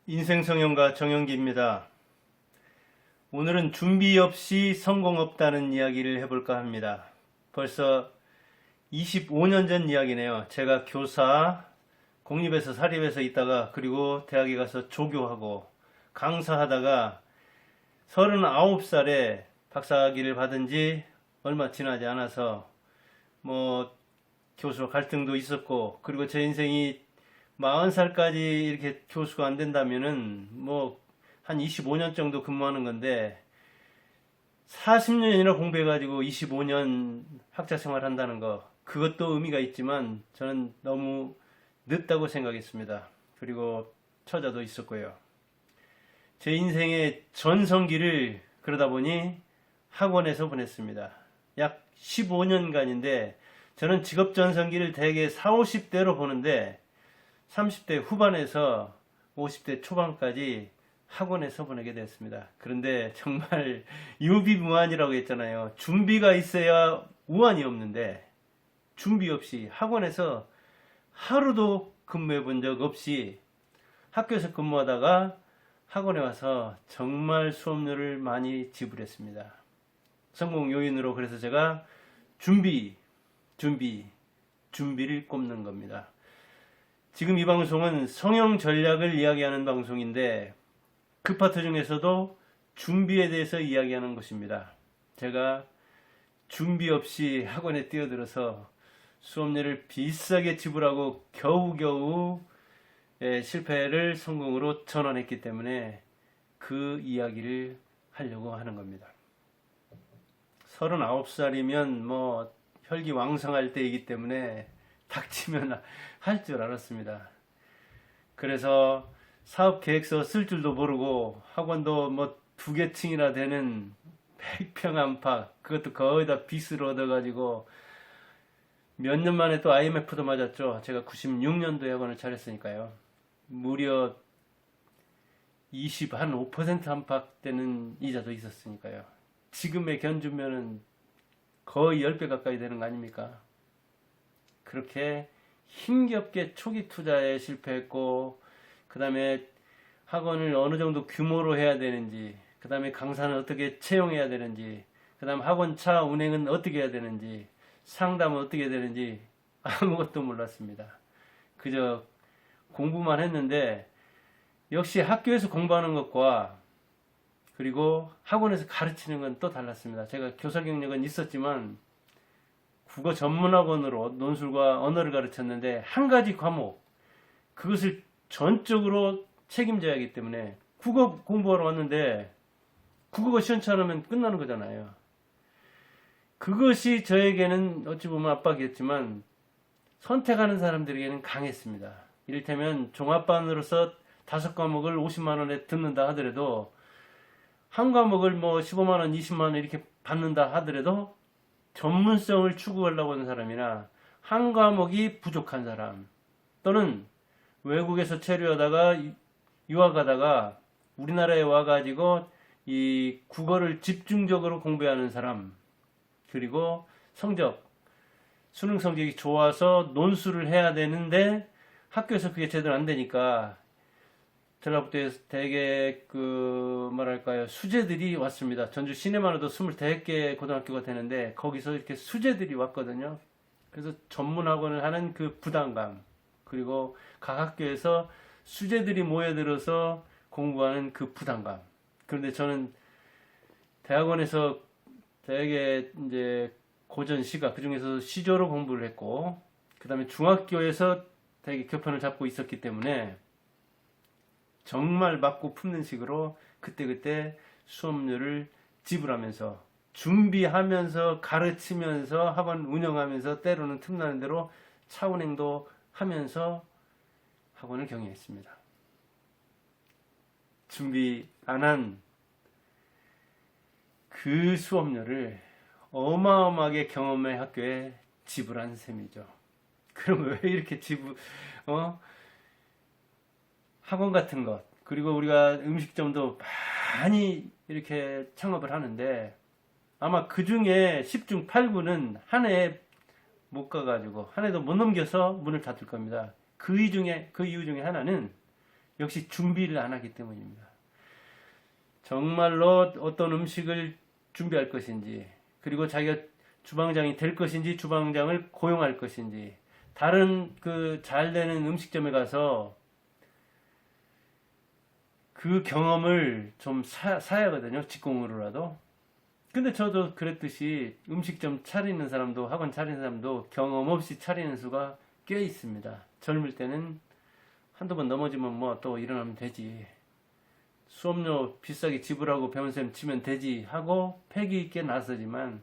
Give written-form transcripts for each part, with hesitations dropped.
인생성형가 정영기입니다. 오늘은 준비 없이 성공 없다는 이야기를 해볼까 합니다. 벌써 25년 전 이야기네요. 제가 교사, 공립에서 사립에서 있다가 그리고 대학에 가서 조교하고 강사하다가 39살에 박사학위를 받은 지 얼마 지나지 않아서 교수와 갈등도 있었고, 그리고 제 인생이 40살까지 이렇게 교수가 안 된다면은 한 25년 정도 근무하는 건데, 40년이나 공부해가지고 25년 학자 생활 한다는 거, 그것도 의미가 있지만 저는 너무 늦다고 생각했습니다. 그리고 처자도 있었고요. 제 인생의 전성기를 그러다 보니 학원에서 보냈습니다. 약 15년간인데, 저는 직업 전성기를 대개 40, 50대로 보는데 30대 후반에서 50대 초반까지 학원에서 보내게 됐습니다. 그런데 정말 유비무환이라고 했잖아요. 준비가 있어야 우환이 없는데, 준비 없이 학원에서 하루도 근무해 본 적 없이 학교에서 근무하다가 학원에 와서 정말 수업료를 많이 지불했습니다. 성공 요인으로 그래서 제가 준비를 꼽는 겁니다. 지금 이 방송은 성형 전략을 이야기하는 방송인데, 그 파트 중에서도 준비에 대해서 이야기하는 것입니다. 제가 준비 없이 학원에 뛰어들어서 수업료를 비싸게 지불하고 겨우겨우 실패를 성공으로 전환했기 때문에 그 이야기를 하려고 하는 겁니다. 39살이면 혈기왕성할 때이기 때문에 닥치면 할 줄 알았습니다. 그래서 사업 계획서 쓸 줄도 모르고 학원도 2개 층이나 되는 100평 안팎, 그것도 거의 다 빚으로 얻어가지고 몇 년 만에 또 IMF도 맞았죠. 제가 96년도에 학원을 차렸으니까요. 무려 5% 안팎 되는 이자도 있었으니까요. 지금의 견주면은 거의 10배 가까이 되는 거 아닙니까? 그렇게 힘겹게 초기 투자에 실패했고, 그 다음에 학원을 어느 정도 규모로 해야 되는지, 그 다음에 강사는 어떻게 채용해야 되는지, 그 다음 학원차 운행은 어떻게 해야 되는지, 상담은 어떻게 해야 되는지 아무것도 몰랐습니다. 그저 공부만 했는데, 역시 학교에서 공부하는 것과 그리고 학원에서 가르치는 건 또 달랐습니다. 제가 교사 경력은 있었지만 국어 전문학원으로 논술과 언어를 가르쳤는데, 한 가지 과목, 그것을 전적으로 책임져야 하기 때문에 국어 공부하러 왔는데 국어가 시원치 않으면 끝나는 거잖아요. 그것이 저에게는 어찌 보면 압박이었지만 선택하는 사람들에게는 강했습니다. 이를테면 종합반으로서 5과목을 50만 원에 듣는다 하더라도, 한 과목을 15만 원, 20만 원 이렇게 받는다 하더라도 전문성을 추구하려고 하는 사람이나, 한 과목이 부족한 사람, 또는 외국에서 체류하다가 유학하다가 우리나라에 와가지고 이 국어를 집중적으로 공부하는 사람, 그리고 수능 성적이 좋아서 논술을 해야 되는데 학교에서 그게 제대로 안 되니까 전라북도에서 되게 수재들이 왔습니다. 전주 시내만 해도 25개 고등학교가 되는데 거기서 이렇게 수재들이 왔거든요. 그래서 전문학원을 하는 그 부담감, 그리고 각 학교에서 수재들이 모여들어서 공부하는 그 부담감. 그런데 저는 대학원에서 되게 이제 고전 시가, 그 중에서 시조로 공부를 했고, 그 다음에 중학교에서 되게 교편을 잡고 있었기 때문에 정말 맞고 품는 식으로 그때그때 수업료를 지불하면서, 준비하면서, 가르치면서, 학원 운영하면서, 때로는 틈나는 대로 차운행도 하면서 학원을 경영했습니다. 준비 안 한 그 수업료를 어마어마하게 경험의 학교에 지불한 셈이죠. 그럼 왜 이렇게 학원 같은 것, 그리고 우리가 음식점도 많이 이렇게 창업을 하는데, 아마 그 중에 10중 8구는 한 해에 못 가가지고 한 해도 못 넘겨서 문을 닫을 겁니다. 그 이유 중에 하나는 역시 준비를 안 하기 때문입니다. 정말로 어떤 음식을 준비할 것인지, 그리고 자기가 주방장이 될 것인지, 주방장을 고용할 것인지, 다른 그 잘 되는 음식점에 가서 그 경험을 좀 사야 하거든요. 직공으로라도. 근데 저도 그랬듯이 음식점 차리는 사람도, 학원 차리는 사람도 경험 없이 차리는 수가 꽤 있습니다. 젊을 때는 한두 번 넘어지면 뭐 또 일어나면 되지, 수업료 비싸게 지불하고 배운 셈 치면 되지 하고 패기 있게 나서지만,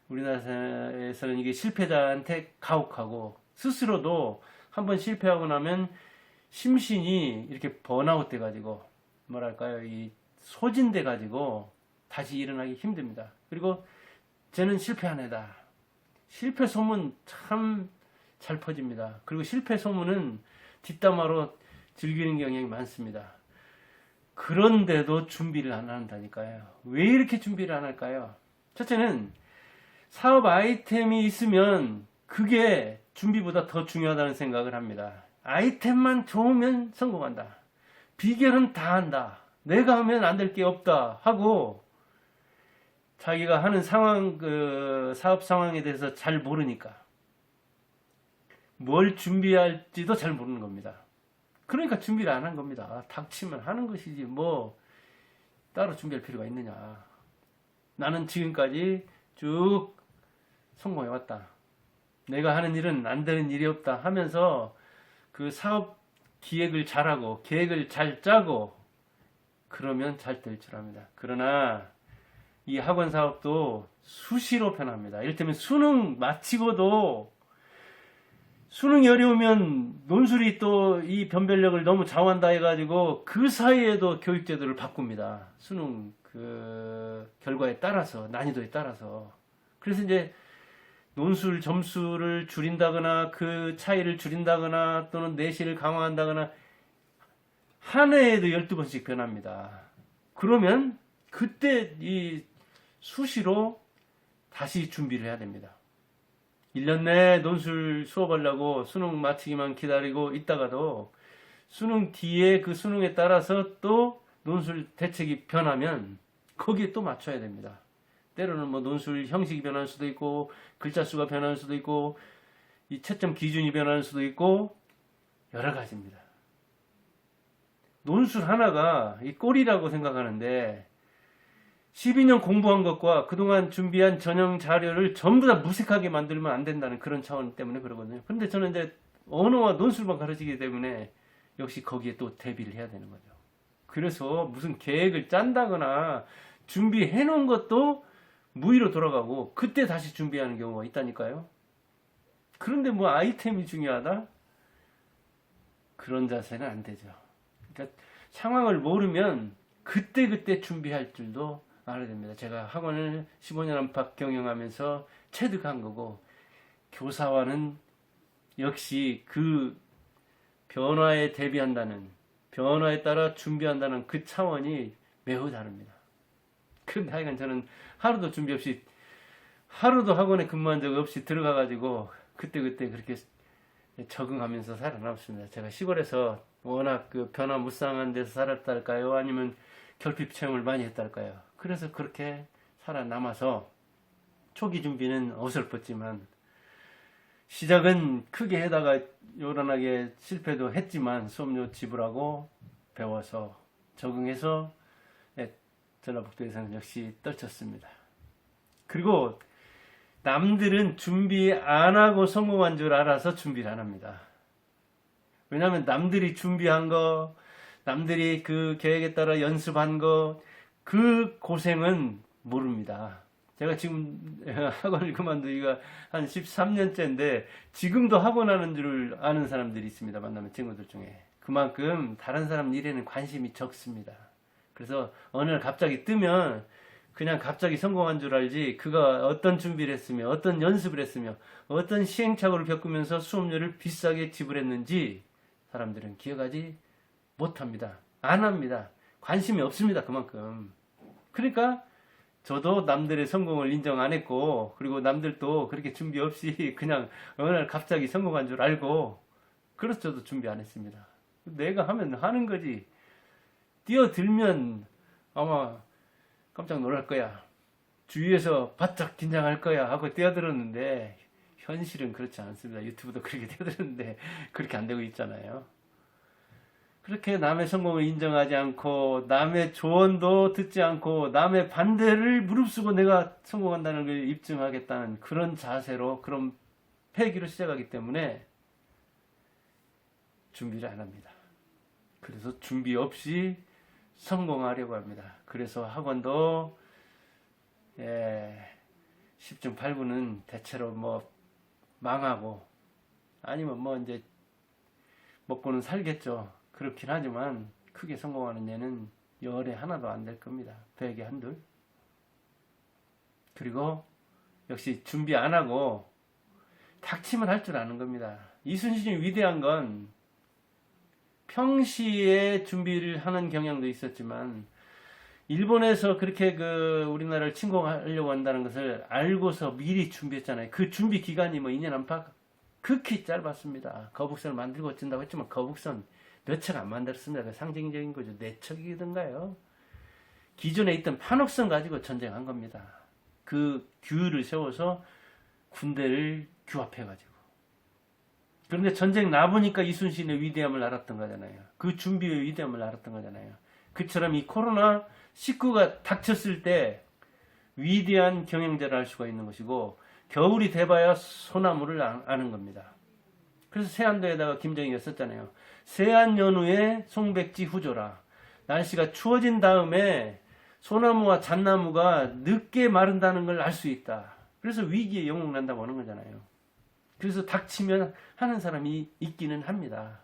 우리나라에서는 이게 실패자한테 가혹하고, 스스로도 한번 실패하고 나면 심신이 이렇게 번아웃 돼가지고, 뭐랄까요, 이 소진돼 가지고 다시 일어나기 힘듭니다. 그리고 쟤는 실패한 애다, 실패 소문 참 잘 퍼집니다. 그리고 실패 소문은 뒷담화로 즐기는 경향이 많습니다. 그런데도 준비를 안 한다니까요. 왜 이렇게 준비를 안 할까요? 첫째는 사업 아이템이 있으면 그게 준비보다 더 중요하다는 생각을 합니다. 아이템만 좋으면 성공한다, 비결은 다 한다, 내가 하면 안 될 게 없다 하고, 자기가 하는 상황, 그 사업 상황에 대해서 잘 모르니까 뭘 준비할지도 잘 모르는 겁니다. 그러니까 준비를 안 한 겁니다. 닥치면 하는 것이지 뭐 따로 준비할 필요가 있느냐. 나는 지금까지 쭉 성공해왔다, 내가 하는 일은 안 되는 일이 없다 하면서 그 사업 기획을 잘하고 계획을 잘 짜고 그러면 잘 될 줄 압니다. 그러나 이 학원 사업도 수시로 변합니다. 이를테면 수능 마치고도 수능이 어려우면 논술이 또 이 변별력을 너무 좌우한다 해가지고 그 사이에도 교육제도를 바꿉니다. 수능 그 결과에 따라서, 난이도에 따라서. 그래서 이제 논술 점수를 줄인다거나 그 차이를 줄인다거나 또는 내신을 강화한다거나 한 해에도 12번씩 변합니다. 그러면 그때 이 수시로 다시 준비를 해야 됩니다. 1년 내에 논술 수업하려고 수능 마치기만 기다리고 있다가도 수능 뒤에 그 수능에 따라서 또 논술 대책이 변하면 거기에 또 맞춰야 됩니다. 때로는 뭐 논술 형식이 변할 수도 있고, 글자 수가 변할 수도 있고, 이 채점 기준이 변할 수도 있고, 여러 가지입니다. 논술 하나가 이 꼴이라고 생각하는데 12년 공부한 것과 그동안 준비한 전형 자료를 전부 다 무색하게 만들면 안 된다는 그런 차원 때문에 그러거든요. 그런데 저는 이제 언어와 논술만 가르치기 때문에 역시 거기에 또 대비를 해야 되는 거죠. 그래서 무슨 계획을 짠다거나 준비해 놓은 것도 무의로 돌아가고 그때 다시 준비하는 경우가 있다니까요. 그런데 뭐 아이템이 중요하다? 그런 자세는 안 되죠. 그러니까 상황을 모르면 그때그때 준비할 줄도 알아야 됩니다. 제가 학원을 15년 안팎 경영하면서 체득한 거고, 교사와는 역시 그 변화에 대비한다는, 변화에 따라 준비한다는 그 차원이 매우 다릅니다. 그런데 하여간 저는 하루도 준비 없이, 하루도 학원에 근무한 적 없이 들어가가지고 그때그때 그렇게 적응하면서 살아남았습니다. 제가 시골에서 워낙 그 변화무쌍한 데서 살았달까요? 아니면 결핍 체험을 많이 했달까요? 그래서 그렇게 살아남아서 초기 준비는 어설펐지만 시작은 크게 해다가 요란하게 실패도 했지만 수업료 지불하고 배워서 적응해서 전라북도에서는 역시 떨쳤습니다. 그리고 남들은 준비 안 하고 성공한 줄 알아서 준비를 안 합니다. 왜냐하면 남들이 준비한 거, 남들이 그 계획에 따라 연습한 거, 그 고생은 모릅니다. 제가 지금 학원을 그만두기가 한 13년째인데 지금도 학원 하는 줄 아는 사람들이 있습니다. 만나면 친구들 중에. 그만큼 다른 사람 일에는 관심이 적습니다. 그래서 어느 날 갑자기 뜨면 그냥 갑자기 성공한 줄 알지, 그가 어떤 준비를 했으며 어떤 연습을 했으며 어떤 시행착오를 겪으면서 수업료를 비싸게 지불했는지 사람들은 기억하지 못합니다. 안 합니다. 관심이 없습니다. 그만큼. 그러니까 저도 남들의 성공을 인정 안 했고, 그리고 남들도 그렇게 준비 없이 그냥 어느 날 갑자기 성공한 줄 알고, 그래서 저도 준비 안 했습니다. 내가 하면 하는 거지. 뛰어들면 아마 깜짝 놀랄 거야. 주위에서 바짝 긴장할 거야 하고 뛰어들었는데 현실은 그렇지 않습니다. 유튜브도 그렇게 뛰어들었는데 그렇게 안 되고 있잖아요. 그렇게 남의 성공을 인정하지 않고 남의 조언도 듣지 않고 남의 반대를 무릅쓰고 내가 성공한다는 걸 입증하겠다는 그런 자세로 그런 패기로 시작하기 때문에 준비를 안 합니다. 그래서 준비 없이 성공하려고 합니다. 그래서 학원도 10중 8구는 대체로 뭐 망하고 아니면 뭐 이제 먹고는 살겠죠. 그렇긴 하지만 크게 성공하는 예는 열에 하나도 안 될 겁니다. 100에 한둘. 그리고 역시 준비 안 하고 닥치면 할 줄 아는 겁니다. 이순신이 위대한 건 평시에 준비를 하는 경향도 있었지만 일본에서 그렇게 우리나라를 침공하려고 한다는 것을 알고서 미리 준비했잖아요. 그 준비 기간이 뭐 2년 안팎 극히 짧았습니다. 거북선을 만들고 찐다고 했지만 거북선 몇 척 안 만들었습니다. 상징적인 거죠. 4척이던가요. 기존에 있던 판옥선 가지고 전쟁한 겁니다. 그 규를 세워서 군대를 규합해가지고. 그런데 전쟁 나보니까 이순신의 위대함을 알았던 거잖아요. 그 준비의 위대함을 알았던 거잖아요. 그처럼 이 코로나19가 닥쳤을 때 위대한 경영자를 알 수가 있는 것이고 겨울이 돼봐야 소나무를 아는 겁니다. 그래서 세안도에다가 김정희가 썼잖아요. 세안 연후에 송백지 후조라. 날씨가 추워진 다음에 소나무와 잣나무가 늦게 마른다는 걸 알 수 있다. 그래서 위기에 영웅 난다고 하는 거잖아요. 그래서 닥치면 하는 사람이 있기는 합니다.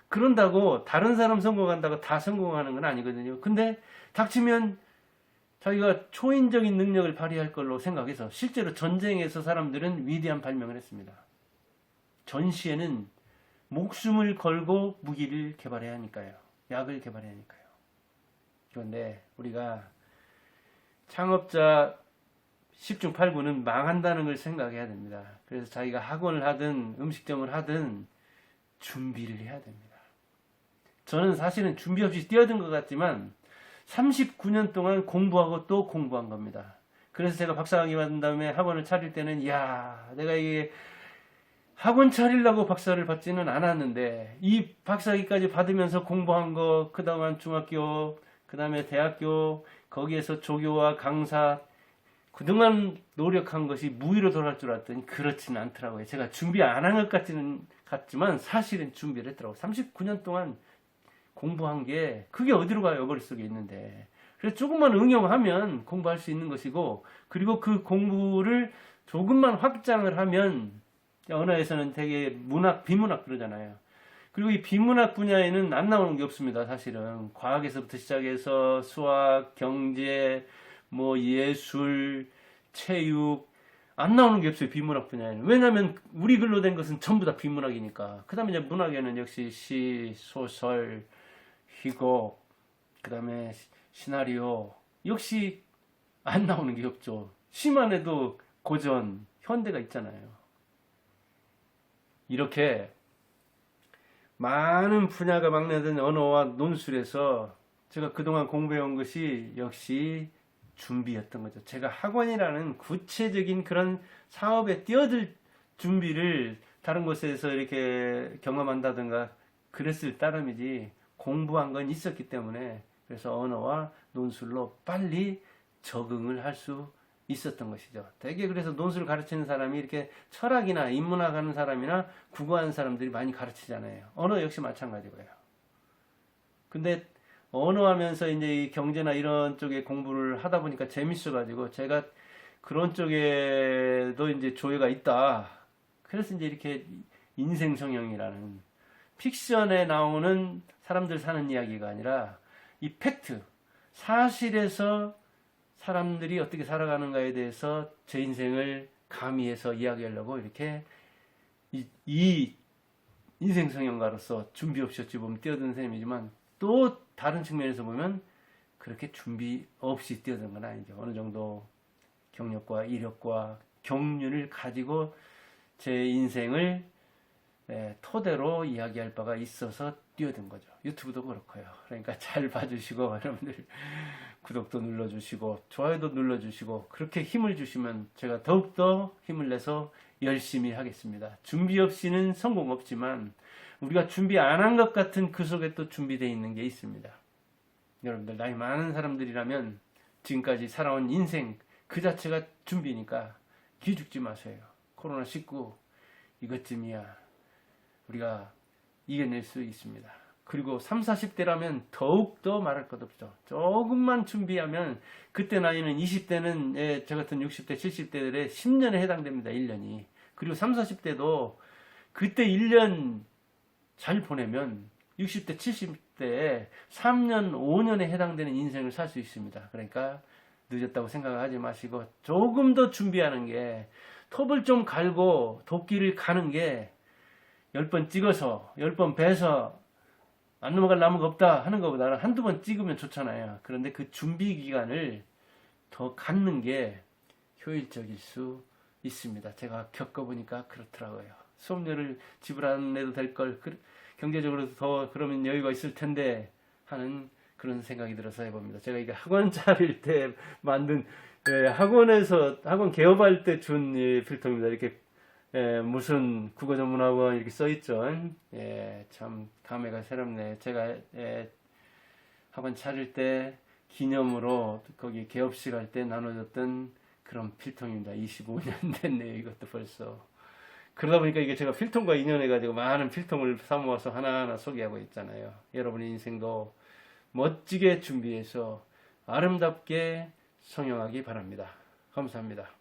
그런다고 다른 사람 성공한다고 다 성공하는 건 아니거든요. 근데 닥치면 자기가 초인적인 능력을 발휘할 걸로 생각해서 실제로 전쟁에서 사람들은 위대한 발명을 했습니다. 전시에는 목숨을 걸고 무기를 개발해야 하니까요. 약을 개발해야 하니까요. 그런데 우리가 창업자 10중 8구는 망한다는 걸 생각해야 됩니다. 그래서 자기가 학원을 하든 음식점을 하든 준비를 해야 됩니다. 저는 사실은 준비 없이 뛰어든 것 같지만 39년 동안 공부하고 또 공부한 겁니다. 그래서 제가 박사학위 받은 다음에 학원을 차릴 때는 내가 이게 학원 차리려고 박사를 받지는 않았는데 이 박사학위까지 받으면서 공부한 거 그동안 중학교 그 다음에 대학교 거기에서 조교와 강사 그동안 노력한 것이 무의로 돌아갈 줄 알았더니 그렇지는 않더라고요. 제가 준비 안 한 것 같지만 사실은 준비를 했더라고요. 39년 동안 공부한 게 그게 어디로 가요? 머릿속에 있는데. 그래서 조금만 응용하면 공부할 수 있는 것이고 그리고 그 공부를 조금만 확장을 하면 언어에서는 되게 비문학 그러잖아요. 그리고 이 비문학 분야에는 안 나오는 게 없습니다. 사실은 과학에서부터 시작해서 수학, 경제, 뭐 예술, 체육 안 나오는 게 없어요. 비문학 분야에는. 왜냐하면 우리 글로 된 것은 전부 다 비문학이니까. 그 다음에 이제 문학에는 역시 시, 소설, 희곡, 그 다음에 시나리오 역시 안 나오는 게 없죠. 시만 해도 고전, 현대가 있잖아요. 이렇게 많은 분야가 막내된 언어와 논술에서 제가 그동안 공부해온 것이 역시 준비였던 거죠. 제가 학원이라는 구체적인 그런 사업에 뛰어들 준비를 다른 곳에서 이렇게 경험한다든가 그랬을 따름이지 공부한 건 있었기 때문에 그래서 언어와 논술로 빨리 적응을 할 수 있었던 것이죠. 되게 그래서 논술을 가르치는 사람이 이렇게 철학이나 인문학 하는 사람이나 국어하는 사람들이 많이 가르치잖아요. 언어 역시 마찬가지고요. 근데 언어 하면서 이제 이 경제나 이런 쪽에 공부를 하다 보니까 재밌어가지고 제가 그런 쪽에도 이제 조예가 있다. 그래서 이제 이렇게 인생 성형이라는 픽션에 나오는 사람들 사는 이야기가 아니라 이 팩트, 사실에서 사람들이 어떻게 살아가는가에 대해서 제 인생을 가미해서 이야기하려고 이렇게 이 인생 성형가로서 준비 없이 어찌 보면 뛰어든 셈이지만 또 다른 측면에서 보면 그렇게 준비 없이 뛰어든 건 아니죠. 어느 정도 경력과 이력과 경륜을 가지고 제 인생을 토대로 이야기할 바가 있어서 뛰어든 거죠. 유튜브도 그렇고요. 그러니까 잘 봐주시고 여러분들 구독도 눌러주시고 좋아요도 눌러주시고 그렇게 힘을 주시면 제가 더욱더 힘을 내서 열심히 하겠습니다. 준비 없이는 성공 없지만 우리가 준비 안 한 것 같은 그 속에 또 준비되어 있는 게 있습니다. 여러분들 나이 많은 사람들이라면 지금까지 살아온 인생 그 자체가 준비니까 기죽지 마세요. 코로나19 이것쯤이야 우리가 이겨낼 수 있습니다. 그리고 30, 40대라면 더욱더 말할 것 없죠. 조금만 준비하면 그때 나이는 20대는 저 같은 60대, 70대들의 10년에 해당됩니다. 1년이. 그리고 30, 40대도 그때 1년 잘 보내면 60대, 70대에 3년, 5년에 해당되는 인생을 살 수 있습니다. 그러니까 늦었다고 생각하지 마시고 조금 더 준비하는 게 톱을 좀 갈고 도끼를 가는 게 10번 찍어서 10번 베서 안 넘어갈 나무가 없다 하는 것보다는 한두 번 찍으면 좋잖아요. 그런데 그 준비 기간을 더 갖는 게 효율적일 수 있습니다. 제가 겪어보니까 그렇더라고요. 수업료를 지불 안 해도 될 걸 경제적으로 더 그러면 여유가 있을 텐데 하는 그런 생각이 들어서 해봅니다. 제가 이게 학원 차릴 때 만든 학원 개업할 때 준 필통입니다. 이렇게 무슨 국어 전문학원 이렇게 써있죠. 참 감회가 새롭네. 제가 학원 차릴 때 기념으로 거기 개업식 할 때 나눠줬던 그런 필통입니다. 25년 됐네요. 이것도 벌써. 그러다 보니까 이게 제가 필통과 인연해가지고 많은 필통을 사모아서 하나하나 소개하고 있잖아요. 여러분의 인생도 멋지게 준비해서 아름답게 성형하기 바랍니다. 감사합니다.